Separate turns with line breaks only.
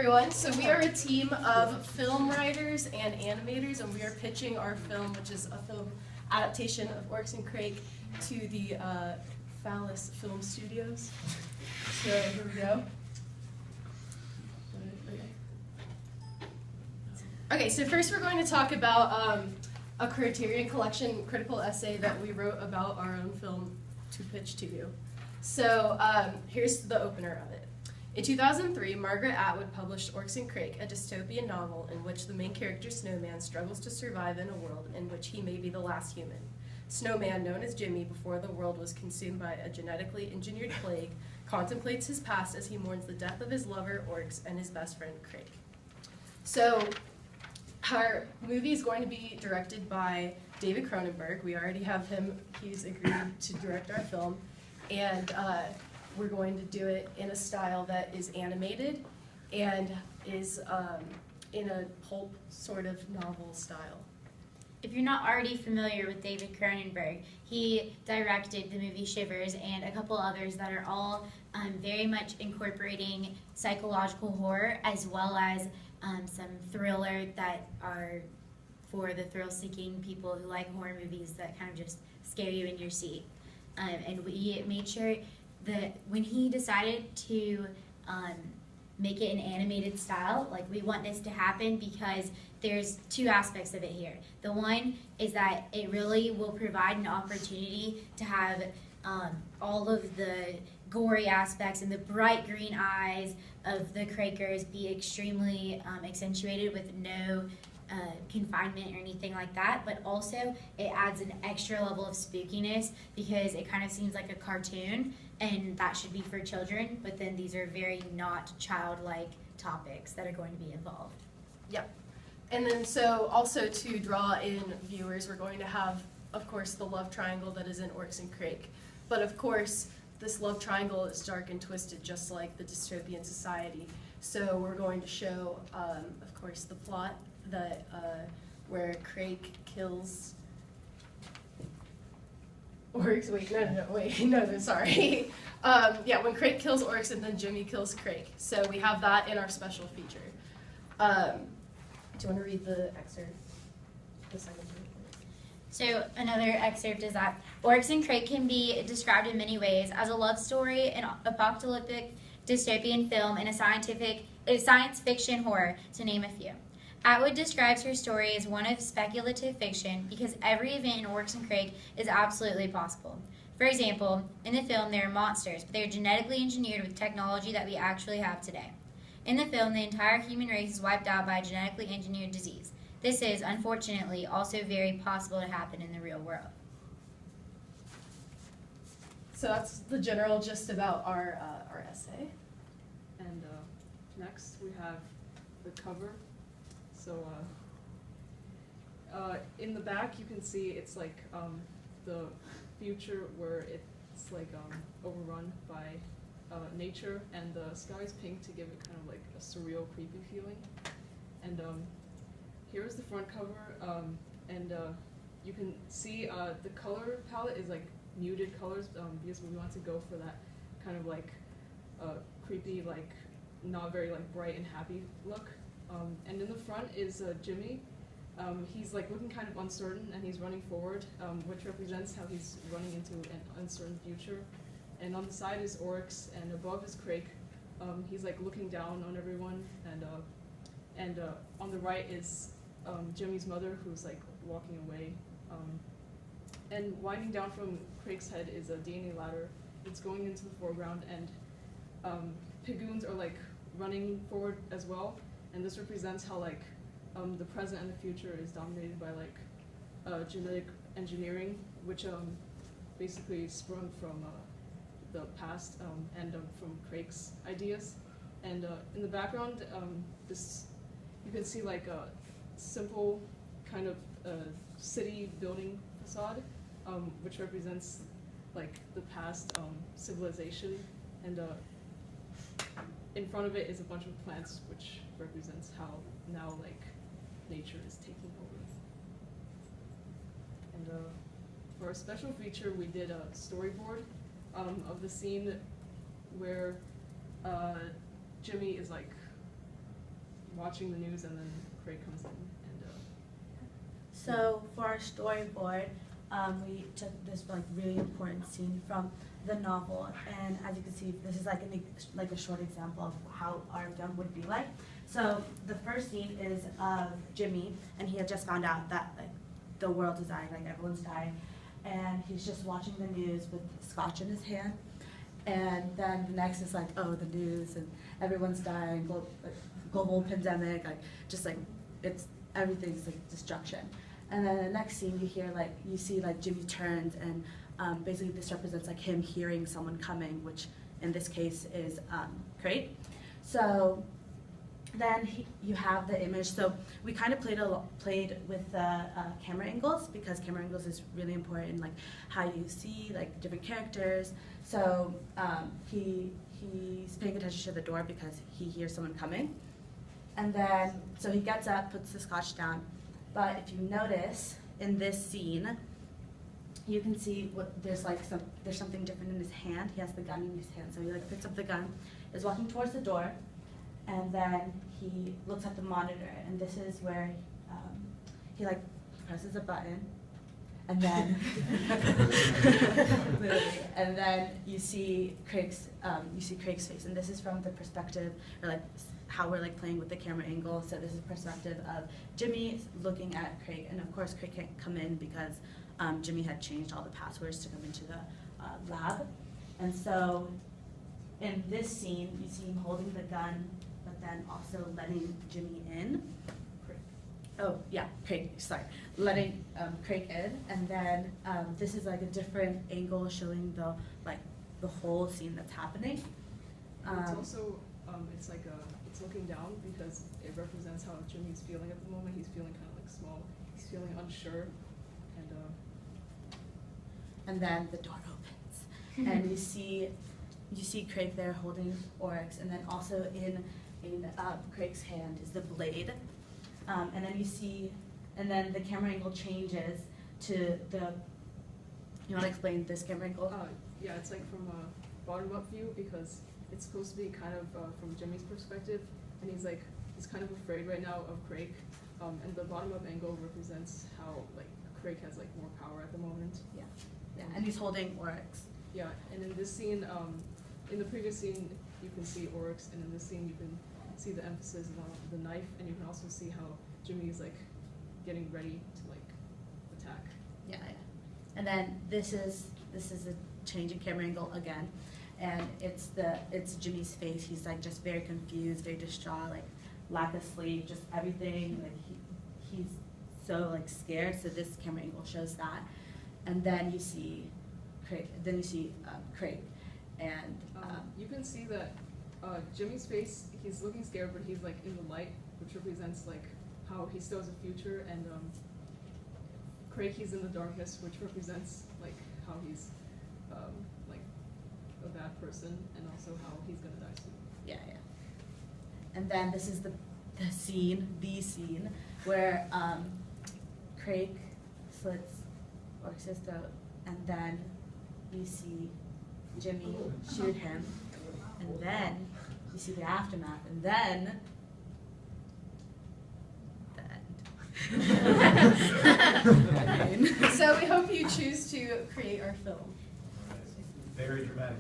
everyone. So we are a team of film writers and animators, and we are pitching our film, which is a film adaptation of Oryx and Crake, to the Fallis Film Studios. So here we go. Okay, so first we're going to talk about a Criterion collection critical essay that we wrote about our own film to pitch to you. So here's the opener of it. In 2003, Margaret Atwood published Oryx and Crake, a dystopian novel in which the main character, Snowman, struggles to survive in a world in which he may be the last human. Snowman, known as Jimmy before the world was consumed by a genetically engineered plague, contemplates his past as he mourns the death of his lover, Oryx, and his best friend, Crake. So, our movie is going to be directed by David Cronenberg. We already have him. He's agreed to direct our film. And we're going to do it in a style that is animated and is in a pulp sort of novel style.
If you're not already familiar with David Cronenberg, he directed the movie Shivers and a couple others that are all very much incorporating psychological horror as well as some thriller that are for the thrill-seeking people who like horror movies that kind of just scare you in your seat. And we made sure that when he decided to make it an animated style, like, we want this to happen because there's two aspects of it here. The one is that it really will provide an opportunity to have all of the gory aspects and the bright green eyes of the Crakers be extremely accentuated with no confinement or anything like that, but also it adds an extra level of spookiness because it kind of seems like a cartoon, and that should be for children, but then these are very not childlike topics that are going to be involved.
Yep. And then so also to draw in viewers, we're going to have, of course, the love triangle that is in Oryx and Crake. But of course, this love triangle is dark and twisted just like the dystopian society. So we're going to show, of course, the plot that where Crake kills Oryx. Wait, no, sorry. Yeah, when Crake kills Oryx and then Jimmy kills Crake. So we have that in our special feature. Do you want to read the excerpt? The second one.
So another excerpt is that Oryx and Crake can be described in many ways as a love story, an apocalyptic dystopian film, and a science fiction horror, to name a few. Atwood describes her story as one of speculative fiction because every event in Oryx and Crake is absolutely possible. For example, in the film there are monsters, but they are genetically engineered with technology that we actually have today. In the film, the entire human race is wiped out by a genetically engineered disease. This is, unfortunately, also very possible to happen in the real world.
So that's the general gist about our essay.
And next we have the cover. So in the back you can see it's like the future where it's like overrun by nature, and the sky is pink to give it kind of like a surreal, creepy feeling. And here is the front cover, and you can see the color palette is like muted colors because we want to go for that kind of like creepy, like not very like bright and happy look. And in the front is Jimmy. He's like looking kind of uncertain, and he's running forward, which represents how he's running into an uncertain future. And on the side is Oryx, and above is Crake. He's like looking down on everyone, and on the right is Jimmy's mother, who's like walking away. And winding down from Crake's head is a DNA ladder. It's going into the foreground, and Pigoons are like running forward as well. And this represents how like the present and the future is dominated by like genetic engineering, which basically sprung from the past and from Crake's ideas. And in the background, you can see like a simple kind of city building facade, which represents like the past civilization, and in front of it is a bunch of plants, which represents how now like nature is taking over. And for our special feature, we did a storyboard of the scene where Jimmy is like watching the news, and then Craig comes in and.
So for our storyboard, we took this like really important scene from the novel, and as you can see, this is like a short example of how our film would be like. So the first scene is of Jimmy, and he had just found out that like the world is dying, like everyone's dying, and he's just watching the news with scotch in his hand. And then the next is like, oh, the news and everyone's dying, global pandemic, like just like it's everything's like destruction. And then the next scene you see like Jimmy turns, and basically this represents like him hearing someone coming, which in this case is Craig. So then you have the image. So we kind of played with the camera angles, because camera angles is really important, like how you see like different characters. So he's paying attention to the door because he hears someone coming. And then, so he gets up, puts the scotch down. But if you notice in this scene, you can see there's something different in his hand. He has the gun in his hand, so he like picks up the gun, is walking towards the door, and then he looks at the monitor, and this is where he like presses a button, and then and then you see Craig's face, and this is from the perspective, or like how we're like playing with the camera angle. So this is perspective of Jimmy looking at Craig, and of course Craig can't come in because Jimmy had changed all the passwords to come into the lab. And so in this scene, you see him holding the gun, but then also letting Jimmy in. Oh yeah, Craig, sorry. Letting Craig in, and then this is like a different angle showing the whole scene that's happening.
It's also, it's looking down because it represents how Jimmy's feeling at the moment. He's feeling kind of like small. He's feeling unsure,
and then the door opens, and you see Craig there holding Oryx, and then also in Craig's hand is the blade, and then the camera angle changes to the. You want to explain this camera angle?
Yeah, it's like from a bottom-up view, because it's supposed to be kind of from Jimmy's perspective, and he's kind of afraid right now of Craig, and the bottom-up angle represents how like Craig has like more power at the moment.
Yeah, yeah, and he's holding Oryx.
Yeah, and in this scene, in the previous scene, you can see Oryx, and in this scene, you can see the emphasis on the knife, and you can also see how Jimmy is like getting ready to like attack.
Yeah, yeah. And then this is a change in camera angle again, and it's Jimmy's face. He's like just very confused, very distraught, like lack of sleep, just everything. Like he's so like scared. So this camera angle shows that, and then you see Craig. Then you see Craig, and
you can see that Jimmy's face. He's looking scared, but he's like in the light, which represents like how he still has a future, and Craig, he's in the darkness, which represents like how he's like a bad person, and also how he's gonna die soon.
Yeah, yeah. And then this is the scene where Craig slits Oryx's throat, and then you see Jimmy shoot him, and then you see the aftermath, and then
So we hope you choose to create our film.
Very dramatic.